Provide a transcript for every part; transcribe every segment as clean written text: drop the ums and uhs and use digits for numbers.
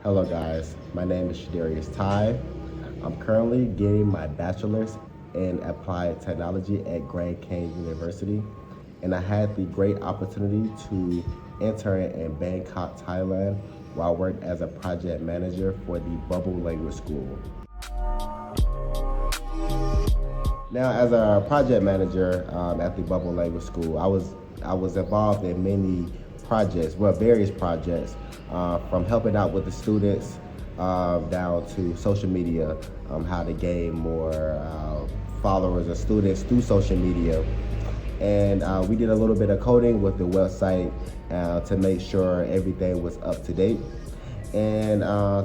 Hello guys, my name is Shadarius. I'm currently getting my bachelor's in applied technology at Grand Canyon University, and I had the great opportunity to intern in Bangkok, Thailand, while I worked as a project manager for the Bubble Language School. Now, as a project manager at the Bubble Language School, I was involved in many projects, various projects, from helping out with the students down to social media, how to gain more followers or students through social media. And we did a little bit of coding with the website to make sure everything was up to date. And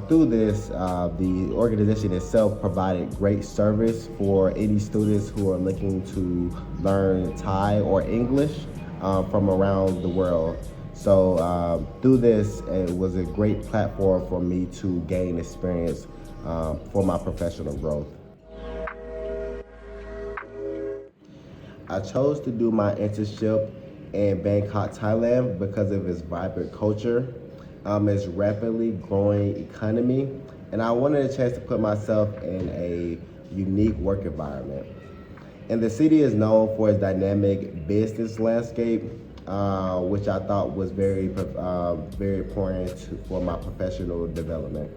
through this, the organization itself provided great service for any students who are looking to learn Thai or English from around the world. So through this, it was a great platform for me to gain experience for my professional growth. I chose to do my internship in Bangkok, Thailand because of its vibrant culture, its rapidly growing economy, and I wanted a chance to put myself in a unique work environment. And the city is known for its dynamic business landscape, which I thought was very important for my professional development.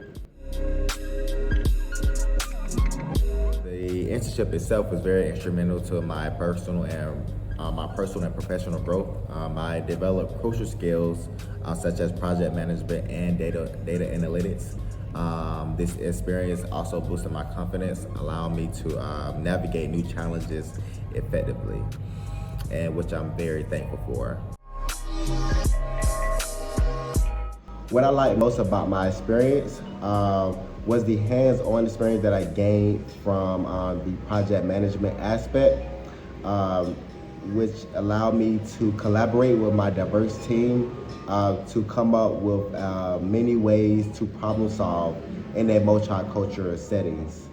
The internship itself was very instrumental to my personal and professional growth. I developed crucial skills such as project management and data analytics. This experience also boosted my confidence, allowing me to navigate new challenges effectively, and which I'm very thankful for. What I like most about my experience was the hands-on experience that I gained from the project management aspect, which allowed me to collaborate with my diverse team to come up with many ways to problem solve in a multicultural settings.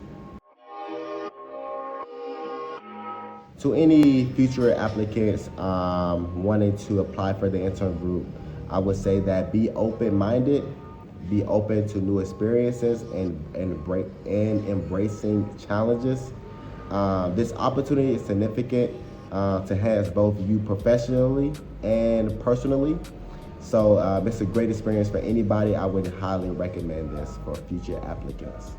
To any future applicants wanting to apply for the Intern Group, I would say that be open-minded, be open to new experiences, and embracing challenges. This opportunity is significant to enhance both you professionally and personally. So it's a great experience for anybody. I would highly recommend this for future applicants.